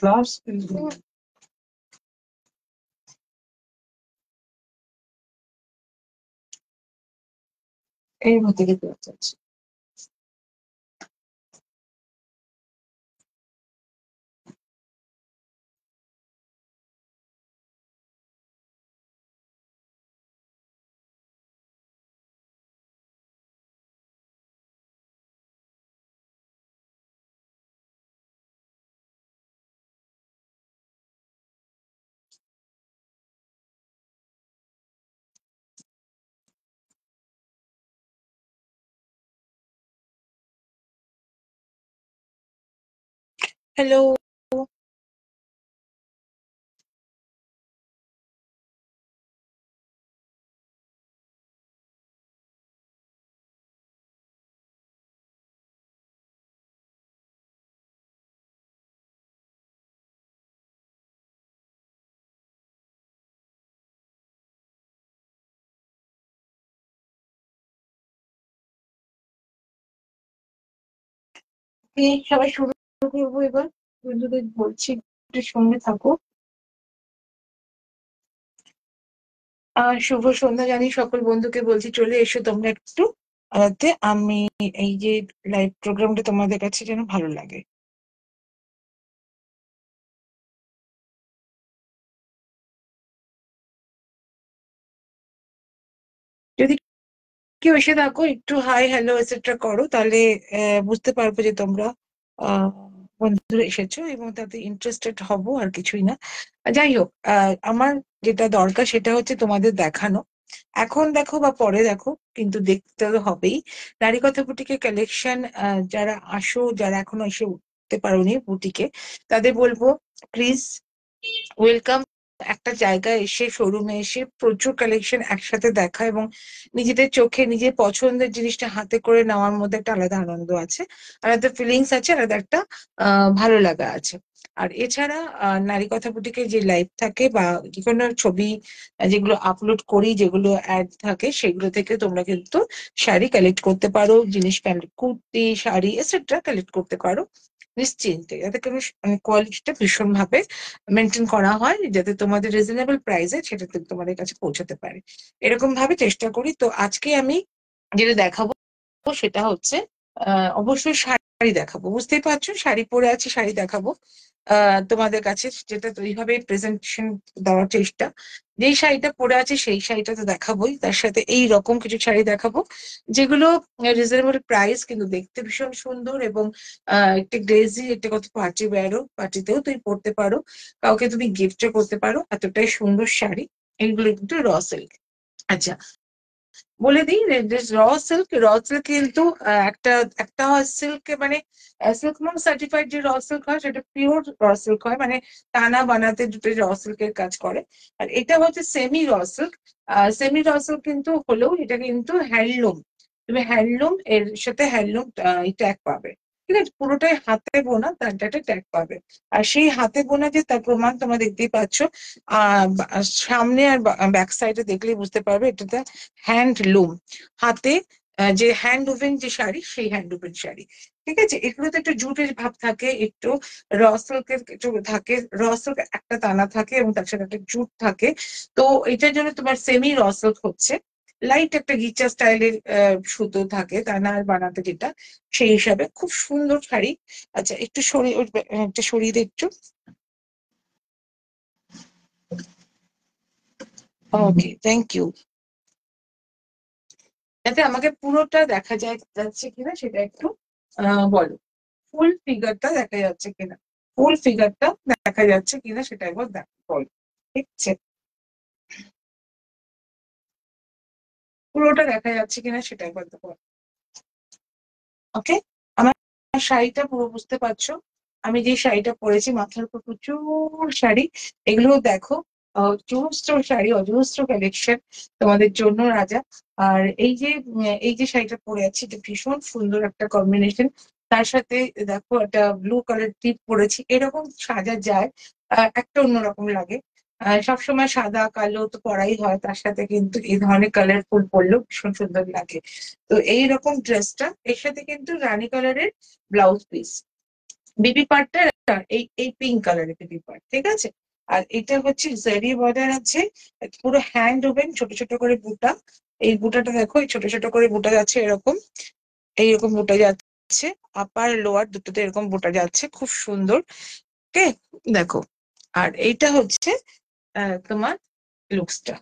Class এই মধ্যে দেখতে পাচ্ছি। হ্যালো, সবাই শুরু করবো এবার। বন্ধুদের বলছি একটু সঙ্গে থাকো। শুভ সন্ধ্যা জানি সকল বন্ধুকে, বলছি চলে এসো তোমরা একটু, যাতে আমি এই যে লাইভ প্রোগ্রামটা তোমাদের কাছে যেন ভালো লাগে। যদি কেউ এসে থাকো একটু হাই হ্যালো এটসেট্রা করো, তাহলে বুঝতে পারবো যে তোমরা আহ বন্ধুরা এসেছো এবং তাতে ইন্টারেস্টেড হব, আর কিছুই না। যাই হোক, আমার যেটা দরকার সেটা হচ্ছে তোমাদের দেখানো। এখন দেখো বা পরে দেখো, কিন্তু দেখতে তো হবেই। নারী কথা বুটিকে কালেকশন, যারা আসো, যারা এখনো এসে উঠতে পারোনি বুটিকে, তাদের বলবো প্লিজ ওয়েলকাম। একটা জায়গায় এসে, শোরুমে এসে প্রচুর কালেকশন একসাথে দেখা এবং নিজেদের চোখে নিজের পছন্দের জিনিসটা হাতে করে নেওয়ার মধ্যে একটা আলাদা আনন্দ আছে, আলাদা ফিলিংস আছে, আলাদা একটা ভালো লাগা আছে। আর এছাড়া নারী কথা বুটিকে যে লাইভ থাকে বা যে কোনো ছবি যেগুলো আপলোড করি, যেগুলো অ্যাড থাকে, সেগুলো থেকে তোমরা কিন্তু শাড়ি কালেক্ট করতে পারো, জিনিস collect, kurti, sari etcetera collect করতে পারো নিশ্চিন্তে। যাতে কোনো কোয়ালিটিটা ভীষণ ভাবে মেনটেন করা হয়, যাতে তোমাদের রিজনেবল প্রাইসে সেটা তোমাদের কাছে পৌঁছাতে পারে, এরকম ভাবে চেষ্টা করি। তো আজকে আমি যেটা দেখাবো সেটা হচ্ছে অবশ্যই শাড়ি দেখাবো। বুঝতেই পারছো, শাড়ি পরে আছি, শাড়ি দেখাবো তোমাদের কাছে, যেটা ওইভাবে প্রেজেন্টেশন দেওয়ার চেষ্টা। যেই শাড়িটা পরে আছে সেই শাড়িটা তো দেখাবোই, তার সাথে এই রকম কিছু শাড়ি দেখাবো যেগুলো রিজনেবল প্রাইস, কিন্তু দেখতে ভীষণ সুন্দর এবং একটা গ্লেজি, একটা কত পার্টি ওয়্যারও, পার্টিতেও তুমি পরতে পারো, কাউকে তুমি গিফটও করতে পারো, এতটাই সুন্দর শাড়ি। এইগুলো কিন্তু র সিল্ক। আচ্ছা, বলে দিই, র সিল্ক কিন্তু একটা একটা হয় সিল্ক, মানে সিল্ক মার্ক সার্টিফাইড যে র সিল্ক হয় সেটা পিওর র সিল্ক হয়, মানে টানা বানাতে দুটো র সিল্কের কাজ করে। আর এটা হচ্ছে সেমি র সিল্ক। সেমি র সিল্ক কিন্তু হলেও এটা কিন্তু হ্যান্ডলুম, তুমি হ্যান্ডলুম এর সাথে হ্যান্ডলুম ট্যাগ পাবে। ঠিক আছে, পুরোটাই হাতে বোনা, তার একটা ট্যাগ পাবে। আর সেই হাতে বোনা যে তার প্রমাণ তোমরা দেখতেই পাচ্ছ। সামনে আর ব্যাক সাইডে দেখলেই বুঝতে পারবে এটাতে হ্যান্ডলুম, হাতে যে হ্যান্ড উভেন যে শাড়ি, সেই হ্যান্ড উভেন শাড়ি। ঠিক আছে, এগুলোতে একটু জুটের ভাব থাকে, একটু র সিল্কের একটু থাকে, র সিল্ক একটা টানা থাকে এবং তার সাথে একটা জুট থাকে। তো এটার জন্য তোমার সেমি র সিল্ক হচ্ছে লাইট একটা গিচা স্টাইলের সুতো থাকে, টানার বানাতে যেটা, সেই হিসাবে খুব সুন্দর শাড়ি। আচ্ছা, একটু সরিয়ে একটা সরিয়ে দিই একটু। ওকে, থ্যাংক ইউ। যাতে আমাকে পুরোটা দেখা যাচ্ছে কিনা সেটা একটু বলো। ফুল ফিগারটা দেখা যাচ্ছে কিনা, ফুল ফিগারটা দেখা যাচ্ছে কিনা সেটা একবার দেখো, বলো। ঠিক আছে, পুরোটা দেখা যাচ্ছে কিনা সেটা একবার দেখো। ওকে, আমার শাড়িটা পুরো বুঝতে পারছো। আমি যে শাড়িটা পরেছি, মাথার উপর প্রচুর শাড়ি, এগুলো দেখো, অজস্র শাড়ি, অজস্র কালেকশন তোমাদের জন্য রাজা। আর এই যে শাড়িটা পরে আছি, এটা ভীষণ সুন্দর একটা কম্বিনেশন। তার সাথে দেখো একটা ব্লু কালার টিপ পরেছি, এরকম সাজা যায়, একটা অন্যরকম লাগে। সবসময় সাদা কালো তো পরাই হয়, তার সাথে কিন্তু এই ধরনের কালারফুল পরলেও ভীষণ সুন্দর লাগে। তো এইরকম ড্রেসটা, এর সাথে কিন্তু রানী কালারের ব্লাউজ পিস, বেবি পার্টটা আর এই এই পিঙ্ক কালারের বেবি পার্ট, ঠিক আছে। আর এটা হচ্ছে জারি বর্ডার আছে, পুরো হ্যান্ড ওভেন, ছোট ছোট করে বুটা। এই বুটাটা দেখো, এই ছোট ছোট করে বুটা যাচ্ছে এরকম, এইরকম বুটা যাচ্ছে, আপার লোয়ার দুটোতে এরকম বুটা যাচ্ছে, খুব সুন্দর। ওকে, দেখো। আর এইটা হচ্ছে তোমার লুকসটা,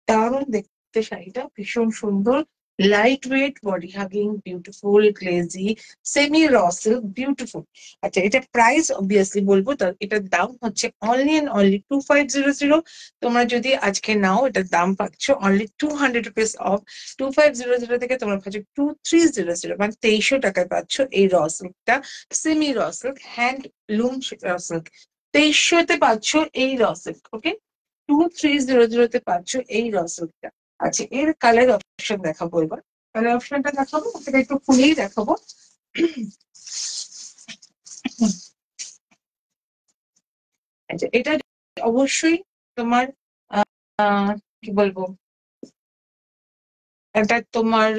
দারুণ দেখতে শাড়িটা, ভীষণ সুন্দর, light weight, body hugging, beautiful, glazy, semi raw silk, beautiful. আচ্ছা, এটা প্রাইস অবভিয়াসলি বলবো, তার এটার দাম হচ্ছে অনলি এন্ড অনলি 2500। তোমরা যদি আজকে নাও, এটার দাম পাচ্ছ অনলি 200 রুপিস অফ। 2500 থেকে তোমরা পাচ্ছ 2300, মানে 2300 টাকায় পাচ্ছ এই র সিল্কটা, সেমি র সিল্ক, হ্যান্ড লুম র সিল্ক। 2300-তে পাচ্ছ এই র সিল্ক। ওকে, 2300-তে পাচ্ছ এই রসুনটা। আচ্ছা, এর কালার অপশন দেখাবো এবার। কালার অপশনটা দেখাবো, সেটা একটু খুলেই দেখাবো। আচ্ছা, এটা অবশ্যই তোমার কি বলবো, এটা তোমার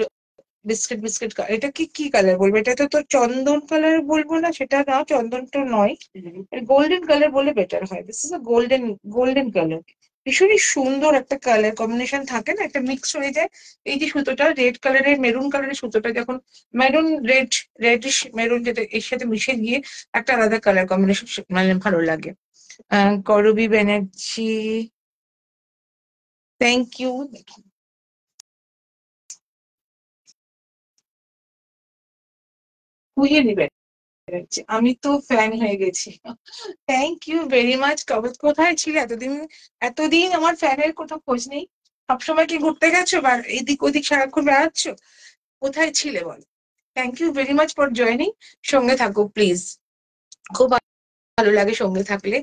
বিস্কিট বিস্কিট, এটা কি কি কালার বলবো, এটা তো তোর চন্দন কালার বলবো না, সেটা না, চন্দনটা নয়, গোল্ডেন কালার বলে বেটার হয়। This is a golden, golden colour. ভীষণই সুন্দর একটা কালার কম্বিনেশন থাকে না, একটা মিক্স হয়ে যায়। এই যে সুতোটা রেড কালারের, মেরুন কালারের সুতোটা যখন মেরুন রেড, রেডিশ মেরুন, যেটা এর সাথে মিশে গিয়ে একটা আলাদা কালার কম্বিনেশন, মানে ভালো লাগে। করবি ব্যানার্জি, থ্যাংক ইউ। কুহিয়ে নিবেন, আমি তো ফ্যান হয়ে গেছি। Thank you very much. কবে কোথায় ছিলে এতদিন? এতদিন আমার ফ্যানের কোথাও খোঁজ নেই। সবসময় কি ঘুরতে গেছো বা এদিক ওদিক সারাক্ষণ বেড়াচ্ছ? কোথায় ছিলে বল? Thank you very much for joining. সঙ্গে থাকো প্লিজ, খুব ভালো লাগে সঙ্গে থাকলে।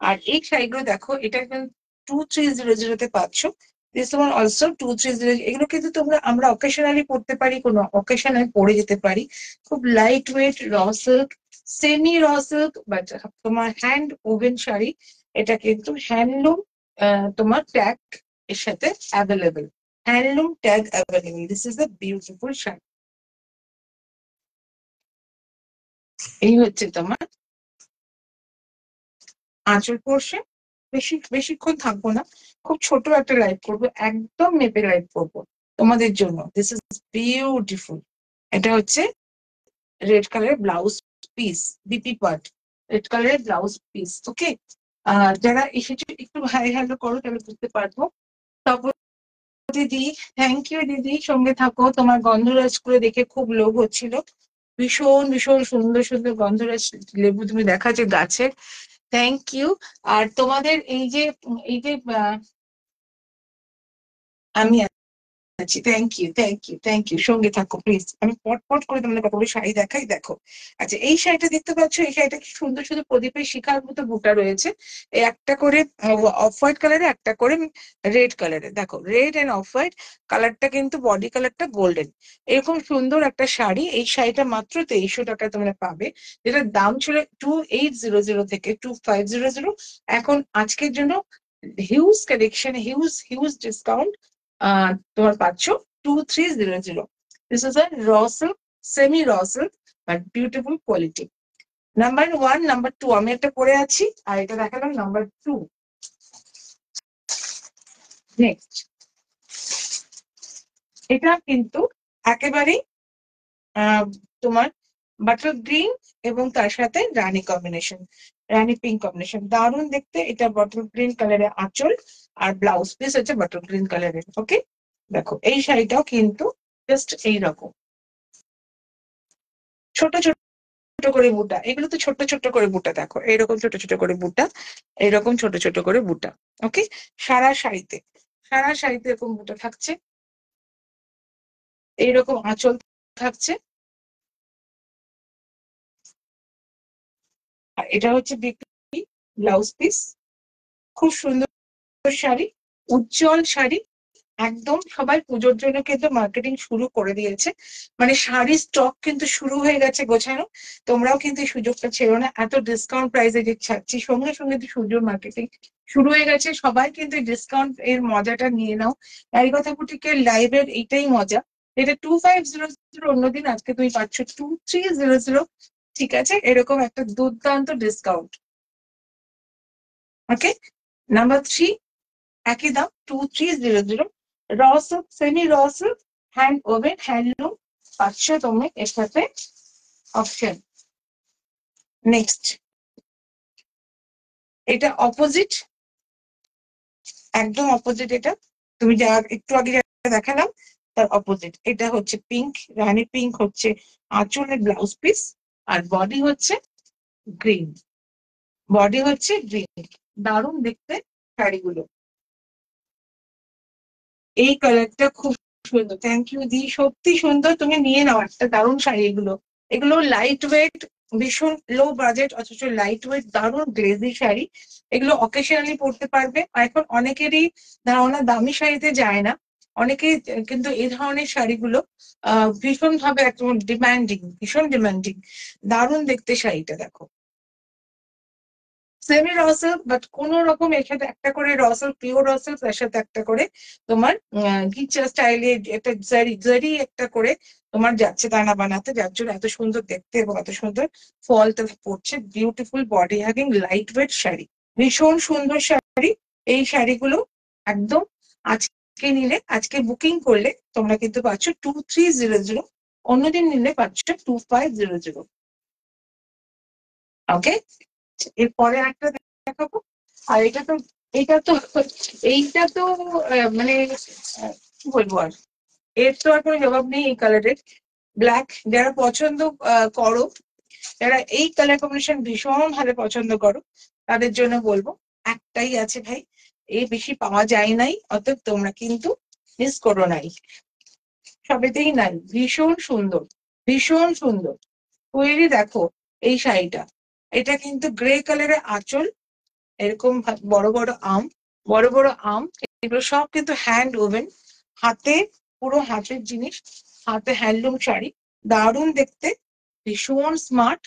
আর এই শাড়িগুলো দেখো, এটা কিন্তু 2300-তে পাচ্ছ। This one also 2300। এগুলো কিন্তু তোমরা, আমরা অকেশনালি পড়তে পারি, কোনো অকেশনে পরে যেতে পারি। খুব লাইট ওয়েট র সিল্ক, সেমি র সিল্ক, বাট তোমার হ্যান্ড ওভেন শাড়ি। এটা কিন্তু হ্যান্ডলুম তোমার ট্যাগ এর সাথে available, handloom tag available. This is a beautiful sari. এই হচ্ছে তোমার আঁচল পোর্শন। বেশিক্ষণ থাকবো না, খুব ছোট একটা লাইভ করবো, একদম মেপে লাইভ করবো তোমাদের জন্য। This is beautiful. এটা হচ্ছে রেড কালারের blouse piece, BP part, red কালারের ব্লাউজ পিস। ওকে, যারা এসেছো একটু হাই হ্যালো করো, তাহলে বুঝতে পারবো। তারপর দিদি, থ্যাংক ইউ দিদি, সঙ্গে থাকো। তোমার গন্ধরাজ করে দেখে খুব লোভ হচ্ছিল, ভীষণ ভীষণ সুন্দর সুন্দর গন্ধরাজ লেবু তুমি দেখাচ্ছে গাছের। Thank you. আর তোমাদের এই যে আমি আছি, thank you thank you thank you, সঙ্গে থাকো প্লিজ। আমি পট পট করে তোমাদের কতগুলো শাড়ি দেখাই, দেখো। আচ্ছা, এই শাড়িটা দেখতে পাচ্ছ, এই শাড়িটা কি সুন্দর সুন্দর প্রদীপের শিখার মতো বুটা রয়েছে। এই একটা করে অফ হোয়াইট কালারে, একটা করে রেড কালারে, দেখো রেড এন্ড অফ হোয়াইট কালারটা, কিন্তু বডি কালারটা গোল্ডেন। এরকম সুন্দর একটা শাড়ি, এই শাড়িটা মাত্র 2300 টাকায় তোমরা পাবে, যেটার দাম ছিল 2800 থেকে 2500। এখন আজকের জন্য huge collection, huge huge discount তোমার পাচ্ছ 2300। This is a raw silk, semi র silk, but beautiful quality. Number one, number two আমি একটা পরে আছি, আর এটা দেখালাম নাম্বার টু। নেক্সট, এটা কিন্তু একেবারেই তোমার বাটার গ্রিন এবং তার সাথে রানী কম্বিনেশন, রানী পিঙ্ক কম্বিনেশন, দারুণ দেখতে। এটা বাটার গ্রিন কালারের আঁচল, আর ব্লাউজ পিস হচ্ছে বাটার গ্রিন কালারের। ওকে, দেখো এই শাড়িটাও কিন্তু জাস্ট এইরকম ছোট ছোট করে বুটা, এগুলো তো ছোট ছোট করে বুটা, দেখো এইরকম ছোট ছোট করে বুটা, এইরকম ছোট ছোট করে বুটা। ওকে, সারা শাড়িতে, সারা শাড়িতে এরকম বুটা থাকছে, এইরকম আঁচল থাকছে। আর এটা হচ্ছে বিপি ব্লাউজ পিস, খুব সুন্দর শাড়ি, উজ্জ্বল শাড়ি। একদম সবাই পুজোর জন্য কিন্তু মার্কেটিং শুরু করে দিয়েছে, মানে শাড়ির স্টক কিন্তু শুরু হয়ে গেছে গোছানো। তোমরাও কিন্তু এই সুযোগটা ছেড়ো না, এত ডিসকাউন্ট প্রাইসে যে ছাড়ছি, সঙ্গে সঙ্গে তো সুযোগ মার্কেটিং শুরু হয়ে গেছে, সবাই কিন্তু ডিসকাউন্ট এর মজাটা নিয়ে নাও। এই কথা বুটিকের লাইভের এইটাই মজা, এটা 2500 অন্যদিন, আজকে তুমি পাচ্ছ 2300 ঠিক আছে, এরকম একটা দুর্দান্ত ডিসকাউন্ট। ওকে, নাম্বার 3 একই দাম 2300। র সিল্ক, সেমি র সিল্ক, হ্যান্ড ওভেন, হ্যান্ডলুম পাচ্ছ তুমি এর সাথে অপশন। নেক্সট, এটা অপোজিট, একদম অপোজিট। এটা তুমি যা একটু আগে যেটা দেখালাম তার অপোজিট। এটা হচ্ছে পিঙ্ক, রানী পিঙ্ক হচ্ছে আঁচলের ব্লাউজ পিস, আর বডি হচ্ছে গ্রিন, বডি হচ্ছে গ্রিন। দারুণ দেখতে শাড়িগুলো। এই কালারটা খুব সুন্দর, থ্যাংক ইউ দি, সত্যি সুন্দর। তুমি নিয়ে নাও একটা, দারুণ শাড়ি এগুলো। এগুলো লাইট ওয়েট, ভীষণ লো বাজেট অথচ লাইট ওয়েট, দারুণ গ্লেজি শাড়ি। এগুলো অকেশনালি পরতে পারবে। আর এখন অনেকেরই ধারণা দামি শাড়িতে যায় না, অনেকেই কিন্তু এই ধরনের শাড়িগুলো ভীষণ ভাবে একদম ডিমান্ডিং, ভীষণ ডিমান্ডিং। দারুণ দেখতে শাড়িটা দেখো, সেমি রসেল, বাট কোন রকম এর সাথে একটা করে রসেল, পিওর রসেল, তার সাথে একটা করে তোমার গিচা স্টাইলে একটা জারি জারি একটা করে তোমার যাচ্ছে দানা বানাতে, যার জন্য এত সুন্দর দেখতে এবং এত সুন্দর ফলটা পড়ছে। Beautiful body hugging light weight শাড়ি, ভীষণ সুন্দর শাড়ি। এই শাড়িগুলো একদম আজকে নিলে, আজকে বুকিং করলে তোমরা কিন্তু পাচ্ছ 2300, অন্যদিন নিলে পাচ্ছ 2500। ওকে, এরপরে একটা দেখাবো। আর এটা তো এইটা তো মানে কি বলবো আর, এর তো আর কোনো জবাব নেই এই কালারের। ব্ল্যাক যারা পছন্দ করো, যারা এই কালার কম্বিনেশন ভীষণ ভাবে পছন্দ করো, তাদের জন্য বলবো একটাই আছে ভাই, এই বেশি পাওয়া যায় নাই, অতএব তোমরা কিন্তু মিস করো নাই, সবেতেই নাই। ভীষণ সুন্দর, ভীষণ সুন্দর তৈরি। দেখো এই শাড়িটা, এটা কিন্তু গ্রে কালারের আঁচল, এরকম বড় বড় আম, বড় বড় আম, এগুলো সব কিন্তু হ্যান্ড ওভেন, হাতে, পুরো হাতের জিনিস, হাতে হ্যান্ডলুম শাড়ি, দারুণ দেখতে, ভীষণ স্মার্ট।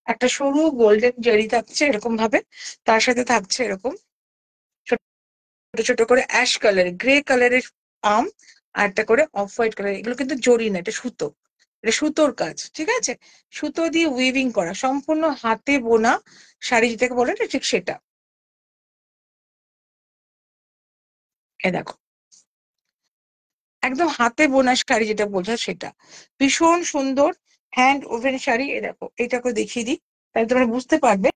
একটা সরু গোল্ডেন জারি থাকছে এরকম ভাবে, তার সাথে থাকছে এরকম ছোট ছোট করে অ্যাশ কালার, গ্রে কালারের আম, আর একটা করে অফ হোয়াইট কালার। এগুলো কিন্তু জরি না, এটা সুতো, এটা সুতোর কাজ, ঠিক আছে, সুতো দিয়ে উইভিং করা, সম্পূর্ণ হাতে বোনা শাড়ি যেটাকে বলে না, ঠিক সেটা। এ দেখো, একদম হাতে বোনা শাড়ি যেটা বোঝা সেটা, ভীষণ সুন্দর হ্যান্ড ওভেন শাড়ি। এ দেখো, এটাকে দেখিয়ে দিই, তাহলে তোমরা বুঝতে পারবে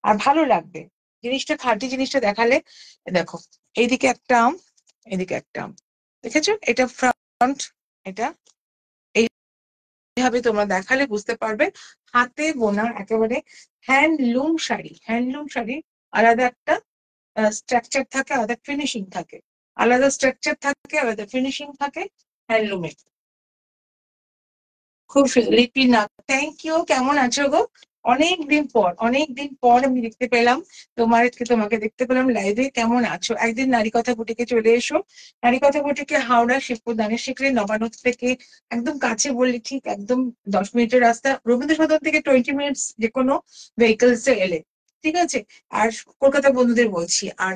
আর ভালো লাগবে জিনিসটা, খাঁটি জিনিসটা দেখালে। এ দেখো, এইদিকে একটা আম, এদিকে একটা আম, দেখেছো, এটা ফ্রন্ট, এটা এইভাবে তোমরা দেখালে বুঝতে পারবে হাতে বোনা একেবারে হ্যান্ডলুম শাড়ি। হ্যান্ডলুম শাড়ি আলাদা একটা স্ট্রাকচার থাকে, আলাদা ফিনিশিং থাকে, আলাদা স্ট্রাকচার থাকে, আলাদা ফিনিশিং থাকে হ্যান্ডলুমের। খুব সুন্দর লিপি না, থ্যাংক ইউ। কেমন আছো গো? অনেক দিন পর, অনেক দিন পর আমি দেখতে পেলাম তোমাকে দেখতে পেলাম লাইভে। কেমন আছো? একদিন নারী কথা বুটিকে চলে এসো। নারী কথা বুটিকে হাওড়া শিবপুর দানের শিখরে নবান্ন থেকে একদম কাছে, বললি ঠিক একদম 10 মিনিটের রাস্তা, রবীন্দ্র সদন থেকে 20 মিনিটস যে কোনো ভেহিকলস এলে, ঠিক আছে। আর কলকাতা বন্ধুদের বলছি, আর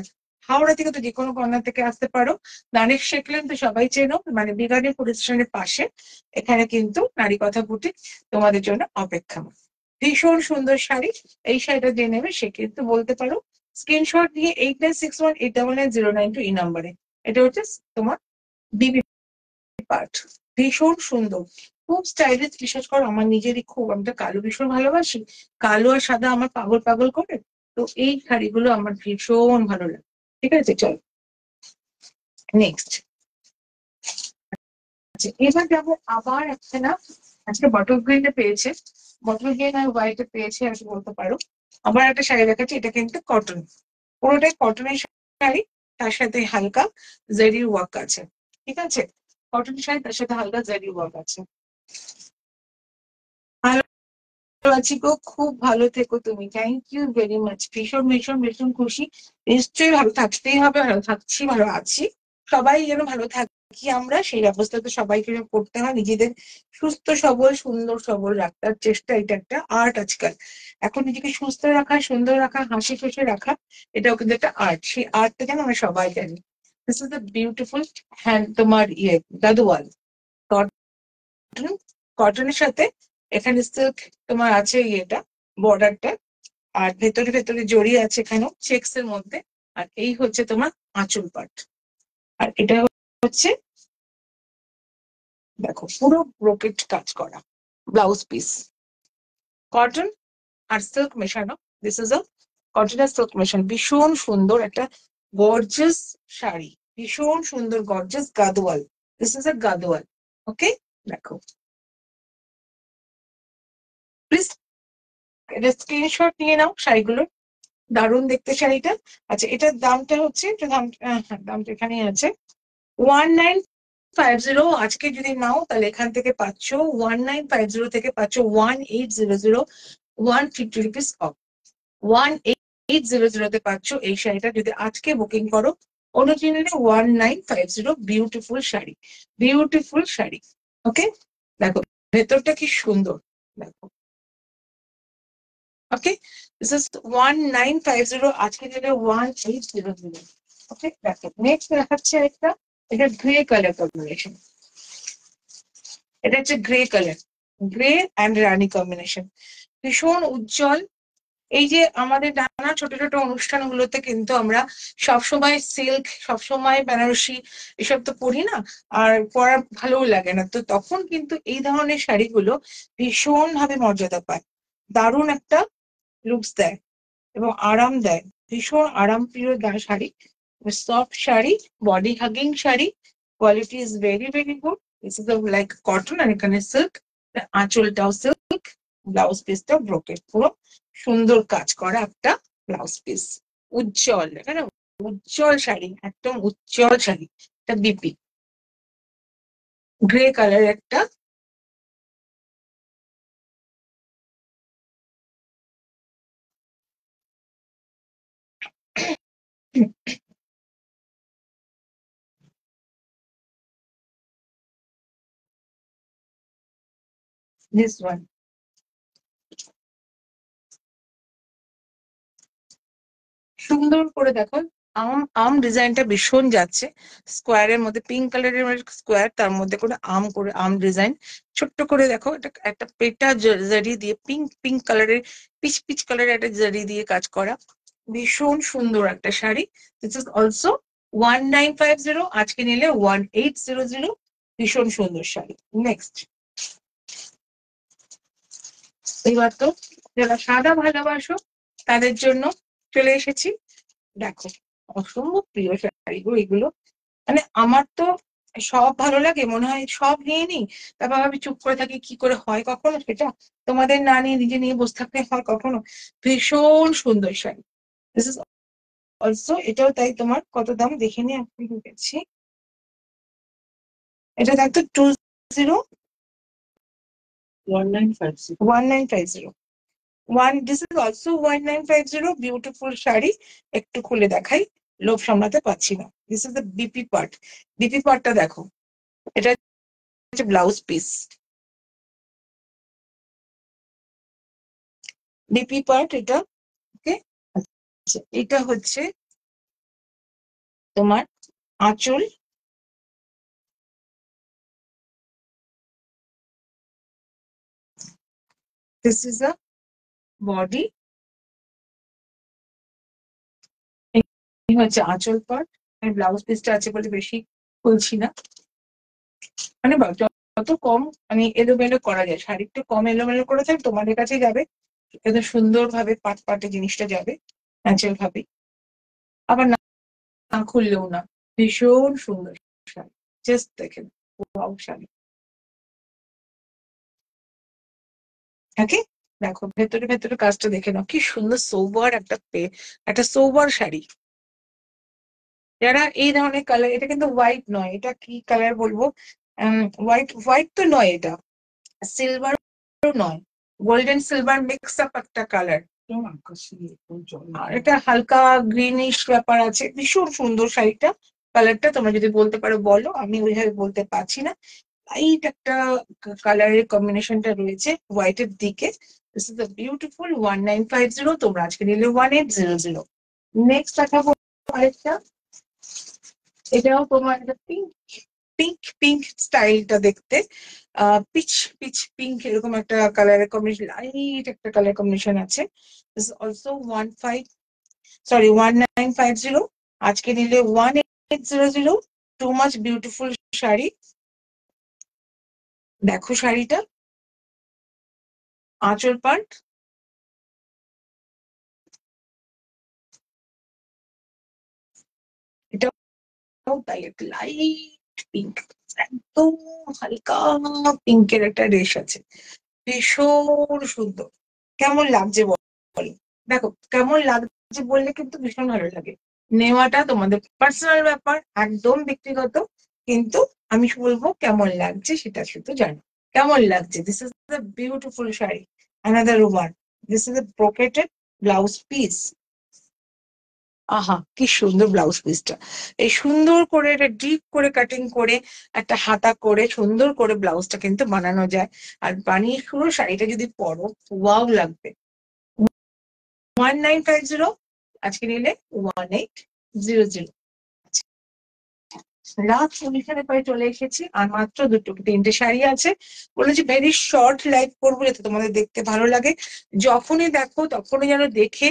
হাওড়া থেকে তো যে কোনো কর্নার থেকে আসতে পারো। দানের শেখলেন তো সবাই চেনো, মানে বিগাড়ি পুলিশ স্টেশনের পাশে। এখানে কিন্তু নারী কথা বুটিক তোমাদের জন্য অপেক্ষা। ভীষণ সুন্দর শাড়ি, এই শাড়িটা যে নেবে সে কিন্তু বলতে পারো স্ক্রিনশট নিয়ে 8961899092 এই নাম্বারে। এটা হচ্ছে তোমার বিবি পার্ট, ভীষণ সুন্দর, খুব স্টাইলিশ। বিশেষ করে আমার নিজেরই খুব, আমি তো কালো ভীষণ ভালোবাসি, কালো আর সাদা আমার পাগল পাগল করে, তো এই শাড়িগুলো আমার ভীষণ ভালো লাগে। ঠিক আছে, চলো নেক্সট। আচ্ছা, এবার যাবো আবার একটা না, আজকে বটল গ্রিনে পেয়েছে, বটল গ্রিন আর হোয়াইটে পেয়েছে আর কি বলতে পারো। আবার একটা শাড়ি দেখাচ্ছি, এটা কিন্তু কটন, পুরোটাই কটনের শাড়ি, তার সাথে হালকা জারি ওয়ার্ক আছে, ঠিক আছে, কটন শাড়ি তার সাথে হালকা জারি ওয়ার্ক আছে। ভালো আছি গো, খুব ভালো থেকো তুমি, থ্যাংক ইউ ভেরি মাচ, ভীষণ ভীষণ ভীষণ খুশি। নিশ্চয়ই ভালো থাকতেই হবে, ভালো থাকছি, ভালো আছি, সবাই যেন ভালো থাকি আমরা, সেই ব্যবস্থা তো সবাইকে করতে হয়। নিজেদের সুস্থ সবল সুন্দর সবল রাখার চেষ্টা, এটা একটা আর্ট আজকাল। এখন নিজেকে সুস্থ রাখা, সুন্দর রাখা, হাসি খুশি রাখা, এটাও কিন্তু একটা আর্ট। সেই আর্টটা যেন আমরা সবাই জানি। This is the beautiful hand তোমার গাদোয়াল কটন, কটনের সাথে এখানে সিল্ক তোমার আছে ইয়েটা, বর্ডারটা, আর ভেতরে ভেতরে জড়ি আছে এখানেও চেক্স এর মধ্যে। আর এই হচ্ছে তোমার আঁচল পাট। আর এটা হচ্ছে দেখো পুরো ব্রোকেট কাজ করা ব্লাউজ পিস, কটন আর সিল্ক মেশানো। দিস ইজ আ কটন আর সিল্ক মেশানো, ভীষণ সুন্দর একটা গর্জিয়াস শাড়ি, ভীষণ সুন্দর gorgeous Gadwal. This is a Gadwal. Okay, দেখো প্লিজ এটা স্ক্রিনশট নিয়ে নাও শাড়িগুলোর। দারুণ দেখতে শাড়িটা। আচ্ছা, এটার দামটা হচ্ছে, এটা দামটা এখানেই আছে, 1950। আজকে যদি নাও তাহলে এখান থেকে পাচ্ছ 1950 থেকে পাচ্ছ 1800, 150 রুপিস অফ। 1800 পাচ্ছ এই শাড়িটা যদি আজকে বুকিং করো। অরিজিনালি 1950। বিউটিফুল শাড়ি, বিউটিফুল শাড়ি। ওকে, দেখো ভেতরটা কি সুন্দর, দেখো। ওকে, দিস ইজ 1950, আজকে যেটা 1800। ওকে, দেখো নেক্সট দেখাচ্ছে একটা, এটা গ্রে কালার কম্বিনেশন। এটা হচ্ছে grey colour, grey and Rani combination, ভীষণ উজ্জ্বল। এই যে আমাদের নানা ছোট ছোট অনুষ্ঠানগুলোতে কিন্তু আমরা সবসময় সিল্ক, সবসময় বেনারসি এসব তো পরি না, আর পরা ভালোও লাগে না, তো তখন কিন্তু এই ধরনের শাড়িগুলো ভীষণ ভাবে মর্যাদা পায়, দারুণ একটা লুকস দেয় এবং আরাম দেয়, ভীষণ আরাম প্রিয় শাড়ি, সফট শাড়ি, বডি হাগিং শাড়ি, quality is very very good. This is like cotton, আর এখানে সিল্ক, আঁচলটাও সিল্ক, ব্লাউজ পিসটা ব্রোকেট, পুরো সুন্দর কাজ করা একটা ব্লাউজ পিস, উজ্জ্বল, এখানে উজ্জ্বল শাড়ি, একদম উজ্জ্বল শাড়ি। একটা বিপি গ্রে কালার একটা, দিস ওয়ান। সুন্দর করে দেখো, আম আম ডিজাইনটা ভীষণ যাচ্ছে, স্কোয়ারের মধ্যে পিঙ্ক কালারের স্কোয়ার, তার মধ্যে করে আম, করে আম ডিজাইন ছোট্ট করে দেখো, এটা একটা পেটা জারি দিয়ে পিঙ্ক পিঙ্ক কালারের, পিচ পিচ কালারের একটা জারি দিয়ে কাজ করা, ভীষণ সুন্দর একটা শাড়ি। দিস ইজ অলসো 1950, আজকে নিলে 1800। ভীষণ সুন্দর শাড়ি। নেক্সট, এবার তো যারা সাদা ভালোবাসো তাদের জন্য চলে এসেছি। দেখো অসম্ভব প্রিয় শাড়িগুলো এগুলো, মানে আমার তো সব ভালো লাগে, মনে হয় সব নিয়ে নিই, তারপর আমি চুপ করে থাকি, কি করে হয় কখনো সেটা, তোমাদের না নিয়ে নিজে নিয়ে বসে থাকতে হয় কখনো। ভীষণ সুন্দর শাড়ি। দিস ইজ অলসো, এটাও তাই, তোমার কত দাম দেখে নিয়ে আপনি দেখছি, এটা দেখতো 20, 1950, this is also 1950, beautiful sari. একটু খুলে দেখাই, লোভ সামলাতে পারছি না। This is the BP part, BP পার্টটা দেখো, এটা হচ্ছে ব্লাউজ পিস, বিপি পার্ট এটা। ওকে, আচ্ছা, এটা হচ্ছে তোমার আঁচল, দিস ইজ আ বডি, এই হচ্ছে আঁচল পার্ট। ব্লাউজ পিসটা আছে বলে বেশি বলছি না, মানে যত কম মানে এলোমেলো করা যায়, শাড়ি একটু কম এলোমেলো করে থাক তোমাদের কাছে যাবে, কিন্তু সুন্দর ভাবে পাট পাটে জিনিসটা যাবে ন্যাচারাল ভাবে, আবার না না খুললেও না, ভীষণ সুন্দর শাড়ি, জাস্ট দেখেন, ওয়াও শাড়ি। ওকে, দেখো ভেতরে ভেতরে কাজটা দেখে নাও, কি সুন্দর সোবার একটা সোবার শাড়ি। যারা এই ধরনের কালার, এটা কিন্তু হোয়াইট নয়, এটা কি কালার বলবো, হোয়াইট হোয়াইট তো নয় এটা, সিলভারও নয়, গোল্ডেন সিলভার মিক্স আপ একটা কালার, আর এটা হালকা গ্রিনিশ ব্যাপার আছে, ভীষণ সুন্দর শাড়িটা। কালারটা তোমরা যদি বলতে পারো বলো, আমি ওইভাবে বলতে পারছি না। লাইট একটা কালারের কম্বিনেশনটা রয়েছে হোয়াইটের দিকে। দিস ইজ দ্য বিউটিফুল 1950, তোমরা আজকে নিলে 1800। নেক্সট দেখাবো আরেকটা, এটাও তোমার একটা পিঙ্ক, পিঙ্ক পিঙ্ক স্টাইলটা দেখতে, পিচ পিচ পিঙ্ক এরকম একটা কালারের কম্বিনেশন, লাইট একটা কালার কম্বিনেশন আছে। অলসো 1950, আজকে নিলে 1800। Too much beautiful sari. দেখো শাড়িটা, আঁচল পার্ট, এটাও তাই একটা লাইট পিঙ্ক, একদম হালকা পিঙ্কের একটা রেশ আছে, ভীষণ সুন্দর। কেমন লাগছে বলো? দেখো কেমন লাগছে বললে কিন্তু ভীষণ ভালো লাগে। নেওয়াটা তোমাদের পার্সোনাল ব্যাপার, একদম ব্যক্তিগত, কিন্তু আমি বলবো কেমন লাগছে সেটা শুধু জানো। কেমন লাগছে? দিস ইজ দ্য বিউটিফুল শাড়ি, another one. This is a brocaded blouse piece. আহা কি সুন্দর ব্লাউজ পিসটা! এই সুন্দর করে এটা ডিপ করে কাটিং করে একটা হাতা করে সুন্দর করে ব্লাউজটা কিন্তু বানানো যায়। আর বানিয়ে পুরো শাড়িটা যদি পরো, ওয়াও লাগবে। 1950, আজকে নিলে 1800। রাত অনুষ্ঠানে প্রায় চলে এসেছি, আর মাত্র দুটো তিনটে শাড়ি আছে। বলেছি ভেরি শর্ট লাইভ করবো যাতে তোমাদের দেখতে ভালো লাগে, যখনই দেখো তখনই যেন দেখে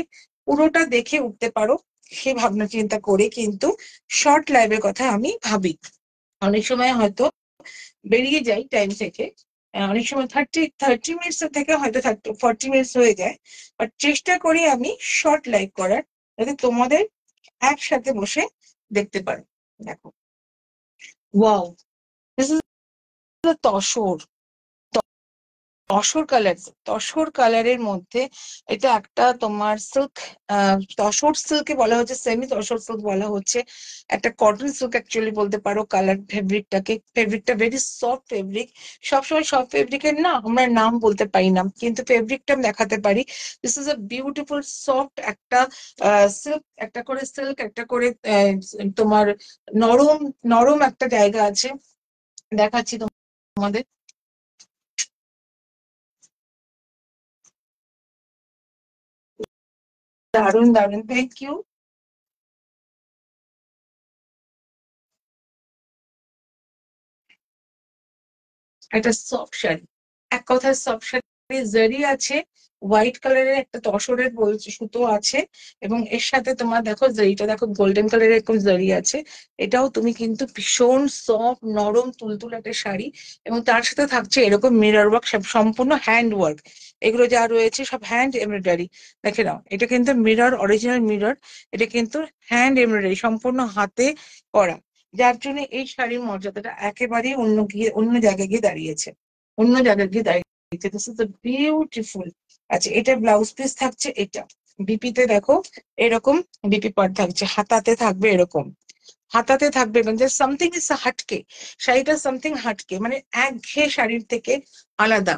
পুরোটা দেখে উঠতে পারো, সে ভাবনা চিন্তা করে কিন্তু শর্ট লাইভের কথা আমি ভাবি। অনেক সময় হয়তো বেরিয়ে যাই টাইম থেকে, অনেক সময় 30 মিনিটস থেকে হয়তো 40 মিনিটস হয়ে যায়, বাট চেষ্টা করি আমি শর্ট লাইভ করার, যাতে তোমাদের একসাথে বসে দেখতে পারো। দেখো, wow, this is the tussar. Tussar colour, tussar কালারের মধ্যে এটা একটা তোমার সিল্ক, তসর সিল্কে বলা হচ্ছে, সেমি তসর সিল্ক বলা হচ্ছে, একটা কটন সিল্ক অ্যাকচুয়ালি বলতে পারো। কালার ফেব্রিকটাকে, ফেব্রিকটা ভেরি সফট ফেব্রিক। সবসময় সব ফেব্রিকের না আমরা নাম বলতে পারি না, কিন্তু ফেব্রিকটা দেখাতে পারি। This is a beautiful soft একটা সিল্ক, একটা করে সিল্ক, একটা করে তোমার নরম নরম একটা জায়গা আছে, দেখাচ্ছি তোমাদের। দারুন দারুন, থ্যাংক ইউ। একটা সফট শাড়ি, এক কথায় সফট শাড়ি। জারি আছে, হোয়াইট কালারের একটা তসরের বলছে সুতো আছে, এবং এর সাথে তোমার দেখো জারিটা, দেখো গোল্ডেন কালারের এরকম জারি আছে। এটাও তুমি কিন্তু ভীষণ সফট নরম তুলতুল একটা শাড়ি, এবং তার সাথে থাকছে এরকম মিরর ওয়ার্ক, সব সম্পূর্ণ হ্যান্ড ওয়ার্ক। এগুলো যা রয়েছে সব হ্যান্ড এমব্রয়ডারি। দেখে নাও, এটা কিন্তু মিরর, অরিজিনাল মিরর। এটা কিন্তু হ্যান্ড এমব্রয়ডারি, সম্পূর্ণ হাতে করা, যার জন্য এই শাড়ির মর্যাদাটা একেবারেই অন্য জায়গায় গিয়ে দাঁড়িয়েছে, অন্য জায়গায় গিয়ে দাঁড়িয়েছে। This is beautiful. আচ্ছা, এটা ব্লাউজ পিস থাকছে, এটা বিপিতে দেখো এরকম বিপি পার থাকছে, হাতাতে থাকবে এরকম, হাতাতে থাকবে এরকম, যে সামথিং ইজ হাটকে, শাড়িটা সামথিং হাটকে, মানে একঘেয়ে শাড়ির থেকে আলাদা,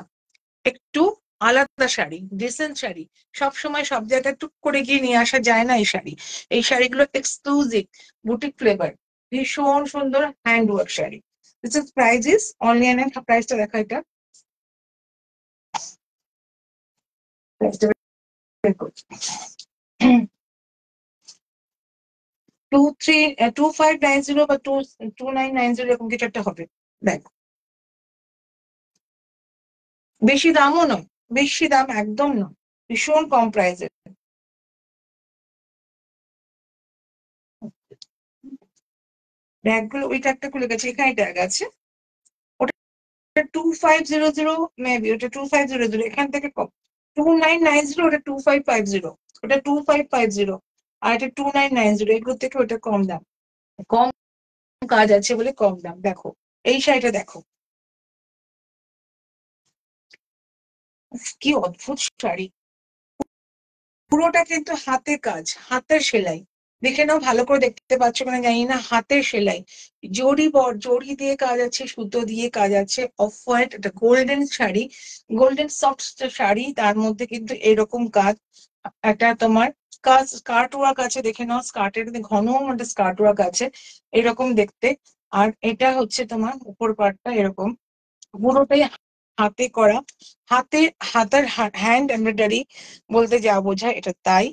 একটু আলাদা শাড়ি, ডিসেন্ট শাড়ি। সব সময় সব জায়গায় টুক করে গিয়ে নিয়ে আসা যায় না এই শাড়ি। এই শাড়িগুলো এক্সক্লুসিভ, বুটিক ফ্লেভার, ভীষণ সুন্দর hand work sari. This is price is only, and প্রাইসটা দেখা, এটা প্রাইসটা বের করছি। 2590 বা 2990 এরকম কিছু একটা হবে। দেখ, বেশি দামও নয়, বেশি দাম একদম নয়, ভীষণ কম প্রাইসের। ব্যাগগুলো, ওই ট্যাগটা খুলে গেছে, এখানে ট্যাগ আছে। 2500, মেবি ওটা 2500, এখান থেকে কম। 2990, ওটা 2550, ওটা 2550, আর এটা 2990, এগুলো থেকে ওটা কম দাম। কম কাজ আছে বলে কম দাম। দেখো এই শাড়িটা দেখো, কি অদ্ভুত শাড়ি! পুরোটা কিন্তু হাতে কাজ, হাতের সেলাই। দেখে নাও, ভালো করে দেখতে পাচ্ছ কিনা জানি না, হাতের সেলাই। জড়ি দিয়ে কাজ আছে, সুতো দিয়ে কাজ আছে। অফ হোয়াইট একটা golden sari, golden soft sari, তার মধ্যে কিন্তু এরকম কাজ, একটা তোমার কাজ, স্কার্ট ওয়ার্ক আছে। দেখে নাও, স্কার্টের ঘন একটা স্কার্ট ওয়ার্ক আছে এরকম দেখতে। আর এটা হচ্ছে তোমার উপর পার্টটা এরকম, পুরোটাই হাতে করা, হাতে, হাতের হ্যান্ড এমব্রয়ডারি বলতে যা বোঝায় এটা তাই।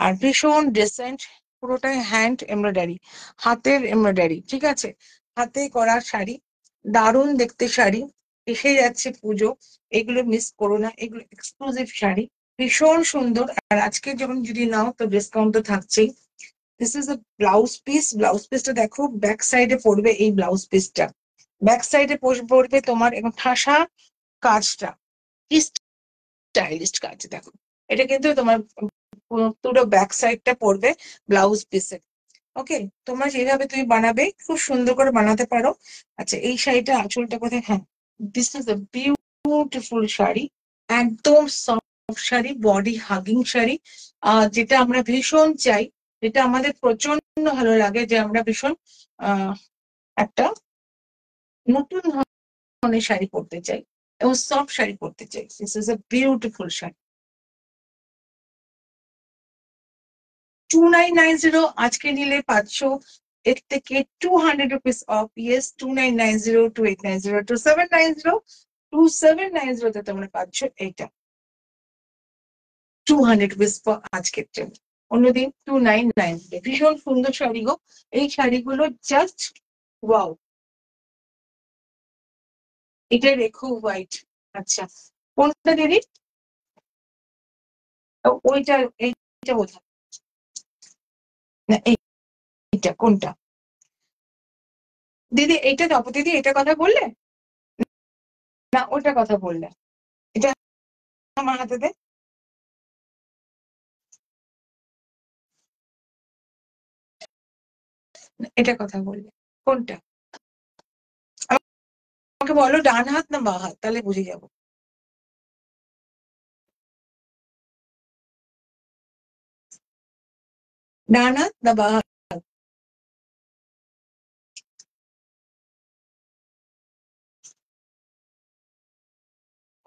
আর ভীষণ ডিসেন্ট, পুরোটাই হ্যান্ড এমব্রয়ডারি, হাতের এমব্রয়ডারি, ঠিক আছে। হাতে করা শাড়ি, দারুণ দেখতে শাড়ি। এসে যাচ্ছে পুজো, এগুলো মিস করো না, এগুলো এক্সক্লুসিভ শাড়ি, ভীষণ সুন্দর। আর আজকে যখন যদি নাও তো ডিসকাউন্ট তো থাকছেই। This is A blouse piece, blouse পিসটা দেখো, ব্যাক সাইডে পড়বে এই ব্লাউজ পিসটা, ব্যাক সাইডে পড়বে তোমার এবং ঠাসা কাজটা, কি স্টাইলিস্ট কাজ দেখো। এটা কিন্তু তোমার পুরো ব্যাক সাইডটা পড়বে ব্লাউজ পিসের। ওকে, তোমরা যেভাবে তুমি বানাবে খুব সুন্দর করে বানাতে পারো। আচ্ছা, এই শাড়িটা আঁচলটা কোথায়? হ্যাঁ, দিস ইজ এ বিউটিফুল শাড়ি, একদম সফট শাড়ি, বডি হাগিং শাড়ি, যেটা আমরা ভীষণ চাই, যেটা আমাদের প্রচন্ড ভালো লাগে, যে আমরা ভীষণ একটা নতুন ধরনের শাড়ি পরতে চাই এবং সফট শাড়ি পরতে চাই। This is a beautiful sari. 2990 আজকে নিলে পাচ্ছ এর থেকে 200 রুপিস অফ। ইয়েস, 2990, 2890, 2790, 2790 তে তোমরা পাচ্ছ এইটা 200 রুপিস ফর আজকের জন্য। অন্যদিন 2990। ভীষণ সুন্দর শাড়ি গো, এই শাড়িগুলো জাস্ট ওয়াও। এটা রেখো হোয়াইট। আচ্ছা, কোনটা দিদি? ওইটা, এইটা বোঝা না, এইটা কোনটা দিদি? এইটা দাও দিদি, এটা কথা বললে না, ওটা কথা বললে? এটা আমার হাতে দে। এটা কথা বললে কোনটা? আমাকে বলো ডান হাত না বাঁ হাত, তাহলে বুঝে যাবো। ডান হাত না বাঁ হাত?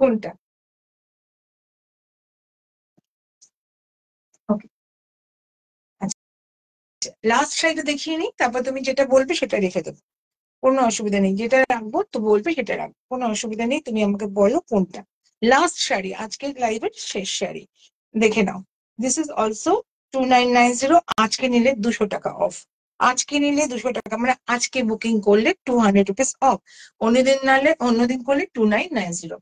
কোনটা? ওকে, আচ্ছা, লাস্ট শাড়িটা দেখিয়ে নিই, তারপর তুমি যেটা বলবে সেটা রেখে দেবো, কোনো অসুবিধা নেই। যেটা রাখবো তো বলবে সেটা রাখবো, কোনো অসুবিধা নেই। তুমি আমাকে বলো কোনটা লাস্ট শাড়ি, আজকের লাইভের শেষ শাড়ি। দেখে নাও, দিস ইজ অলসো 2990। আজকে নিলে 200 টাকা অফ, আজকে নিলে 200 টাকা, মানে আজকে বুকিং করলে 200 রুপিস অফ, অন্যদিন নালে অন্যদিন করলে 2990।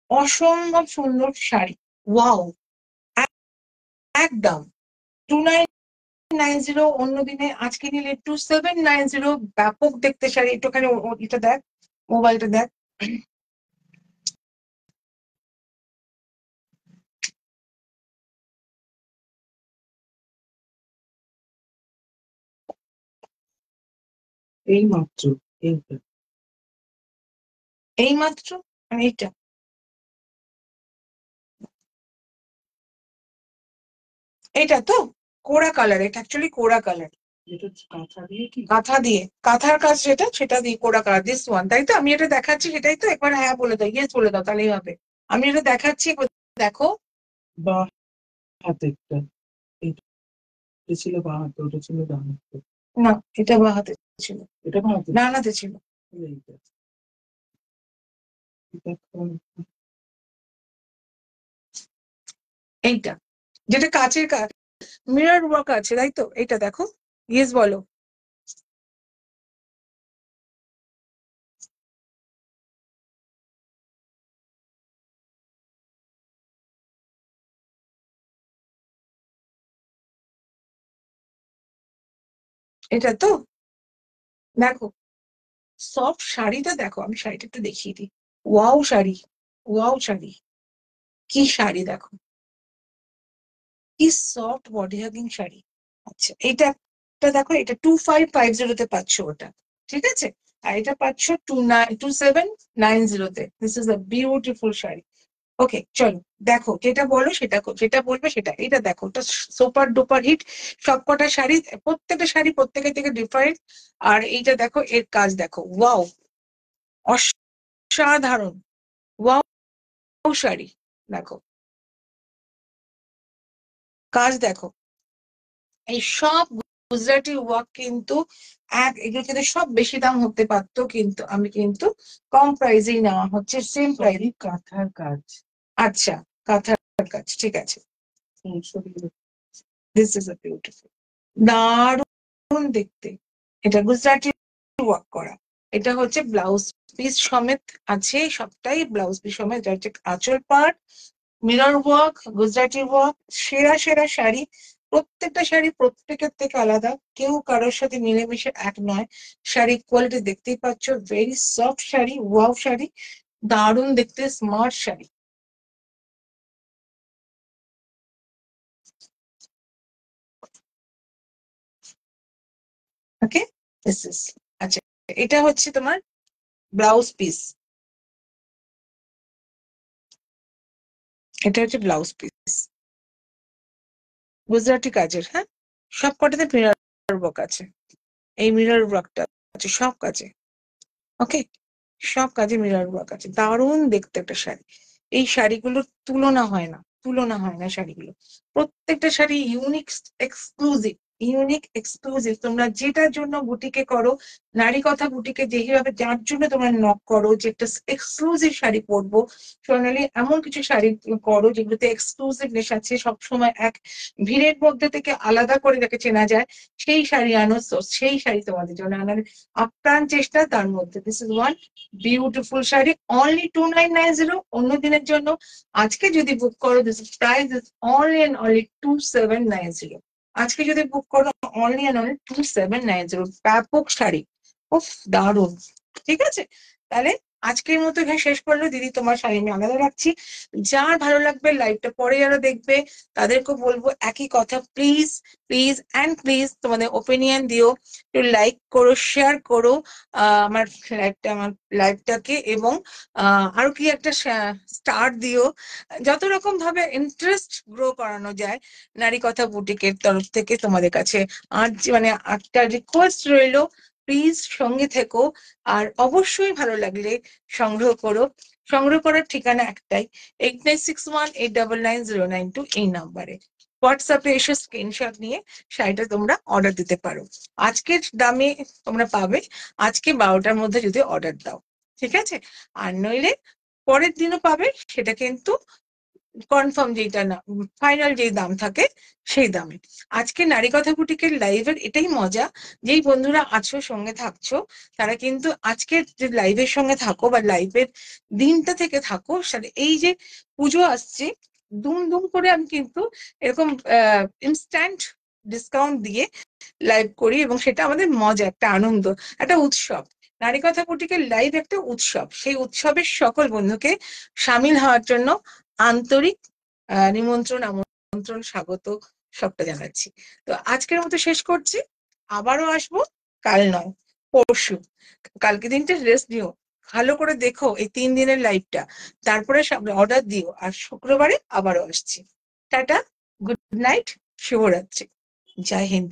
অসম্ভব সুন্দর শাড়ি, ওয়াও, একদম 2990। অন্যদিনে, আজকে নিলে 2790। ব্যাপক দেখতে শাড়ি, একটুখানি এটা দেখ, মোবাইলটা দেখ। এই মাত্র, এইটা এই মাত্র, মানে এইটা, এটা তো কোরা কালার, এটা অ্যাকচুয়ালি কোরা কালার। এটা কাঁথা দিয়ে, কি কাঁথা দিয়ে, কাঁথার কাজ যেটা সেটা দিয়ে কোরা কালার, দিস ওয়ান, তাই তো? আমি এটা দেখাচ্ছি সেটাই তো, একবার হ্যাঁ বলে দাও, ইয়েস বলে দাও, তাহলেই হবে। আমি এটা দেখাচ্ছি, দেখো। বা হাতেরটা, এটা ছিল বা হাতে, ওটা ছিল ডান হাতে। না, এটা বা হাতে ছিল, এটা বা হাতে, ডান হাতে ছিল। এইটা, এইটা যেটা কাচের কাজ, মিরর ওয়ার্ক আছে, তাই তো? এটা দেখো, ইয়েস বলো। এটা তো দেখো, সফট শাড়িটা দেখো, আমি শাড়িটা একটু দেখিয়ে দিই। ওয়াও শাড়ি, ওয়াও শাড়ি, কি শাড়ি দেখো, কি সফট বডি হাগিং শাড়ি। আচ্ছা, এটা একটা দেখো, এটা 2550 পাচ্ছ ওটা, ঠিক আছে? আর এটা পাচ্ছ 2790-তে। দিস ইজ আ বিউটিফুল শাড়ি। ওকে, চলো দেখো, যেটা বলো সেটা, যেটা বলবে সেটা। এটা দেখো, এটা সুপার ডুপার হিট, সবকটা শাড়ি, প্রত্যেকটা শাড়ি প্রত্যেকের থেকে ডিফারেন্ট। আর এইটা দেখো, এর কাজ দেখো, ওয়াও, অসাধারণ, ওয়াও শাড়ি দেখো, কাজ দেখো। এই সব গুজরাটি ওয়ার্ক কিন্তু এগুলো কিন্তু সব বেশি দাম হতে পারতো, কিন্তু আমি কিন্তু কম প্রাইসেই নেওয়া হচ্ছে, সেম প্রাইস। কাঁথার কাজ, আচ্ছা, কাঁথার কাজ, ঠিক আছে। দিস ইজ আ বিউটিফুল, দারুণ দেখতে, এটা গুজরাটি ওয়ার্ক করা। এটা হচ্ছে ব্লাউজ পিস সমেত আছে, সবটাই ব্লাউজ পিস সমেত। এটা হচ্ছে আঁচল part, mirror work, Gujarati work, সেরা সেরা শাড়ি। প্রত্যেকটা শাড়ি প্রত্যেকের থেকে আলাদা, কেউ কারোর সাথে মিলেমিশে এক নয়। শাড়ি কোয়ালিটি দেখতেই পাচ্ছ, very soft sari, wow sari, দারুণ দেখতে, smart sari. Okay, this is, আচ্ছা এটা হচ্ছে তোমার ব্লাউজ পিস, এটা হচ্ছে ব্লাউজ পিস গুজরাটি কাজের। হ্যাঁ, সব কটাতে মিরর ওয়ার্ক আছে, এই মিরর ওয়ার্কটা আছে সব কাজে। ওকে, সব কাজে মিরর ওয়ার্ক আছে, দারুণ দেখতে একটা শাড়ি। এই শাড়িগুলোর তুলনা হয় না, তুলনা হয় না শাড়িগুলো। প্রত্যেকটা sari unique, exclusive, unique exclusive. তোমরা যেটার জন্য বুটিকে করো, নারী কথা বুটিকে যেভাবে যার জন্য তোমরা নক করো যে একটা এক্সক্লুসিভ শাড়ি পরবো, সোনালি এমন কিছু শাড়ি করো যেগুলোতে এক্সক্লুসিভনেস আছে, সবসময় এক ভিড়ের মধ্যে থেকে আলাদা করে যাকে চেনা যায়, সেই শাড়ি আনো। সেই শাড়ি তোমাদের জন্য আনার আপ্রাণ চেষ্টা। তার মধ্যে this is one beautiful sari, only 2990। অন্য দিনের জন্য আজকে যদি বুক করো, this price is only and only 2790। আজকে যদি বুক করো অনলি অ্যান্ড অনলি 2790, ব্যাপক শাড়ি, উফ দারুণ। ঠিক আছে, তাহলে আজকের মতো এখানে শেষ করলো। দিদি তোমার শাড়ি আমি আলাদা রাখছি, যার ভালো লাগবে লাইভটা পরে যারা দেখবে তাদেরকে বলবো একই কথা, প্লিজ প্লিজ অ্যান্ড প্লিজ তোমাদের ওপিনিয়ন দিও, একটু লাইক করো, শেয়ার করো আমার লাইভটাকে, এবং আরো কি একটা স্টার দিও। যত রকম ভাবে ইন্টারেস্ট গ্রো করানো যায় নারী কথা বুটিকের তরফ থেকে তোমাদের কাছে আর মানে একটা রিকোয়েস্ট রইলো, প্লিজ সঙ্গে থেকো। আর অবশ্যই ভালো লাগলে সংগ্রহ করো। সংগ্রহ করার ঠিকানা একটাই, 8961899092, এই নাম্বারে হোয়াটসঅ্যাপে এসে স্ক্রিনশট নিয়ে শাড়িটা তোমরা অর্ডার দিতে পারো। আজকের দামে তোমরা পাবে, আজকে 12টার মধ্যে যদি অর্ডার দাও, ঠিক আছে। আর নইলে পরের দিনও পাবে, সেটা কিন্তু কনফার্ম যেটা না, ফাইনাল যেই দাম থাকে সেই দামে। আজকে নারী কথা বুটিকের লাইভের এটাই মজা, যেই বন্ধুরা আছো সঙ্গে থাকছো, তারা কিন্তু আজকের যে লাইভের সঙ্গে থাকো বা লাইভের দিনটা থেকে থাকো, এই যে পুজো আসছে, দুম দুম করে আমি কিন্তু এরকম ইনস্ট্যান্ট ডিসকাউন্ট দিয়ে লাইভ করি, এবং সেটা আমাদের মজা, একটা আনন্দ, একটা উৎসব। নারী কথা বুটিকের লাইভ একটা উৎসব, সেই উৎসবের সকল বন্ধুকে সামিল হওয়ার জন্য আন্তরিক নিমন্ত্রণ, আমন্ত্রণ, স্বাগত সবটা জানাচ্ছি। তো আজকের মতো শেষ করছি, আবারও আসবো, কাল নয় পরশু। কালকে দিনটা রেস্ট নিও, ভালো করে দেখো এই 3 দিনের লাইভটা, তারপরে অর্ডার দিও। আর শুক্রবারে আবারও আসছি। টাটা, গুড নাইট, শুভরাত্রি, জয় হিন্দ।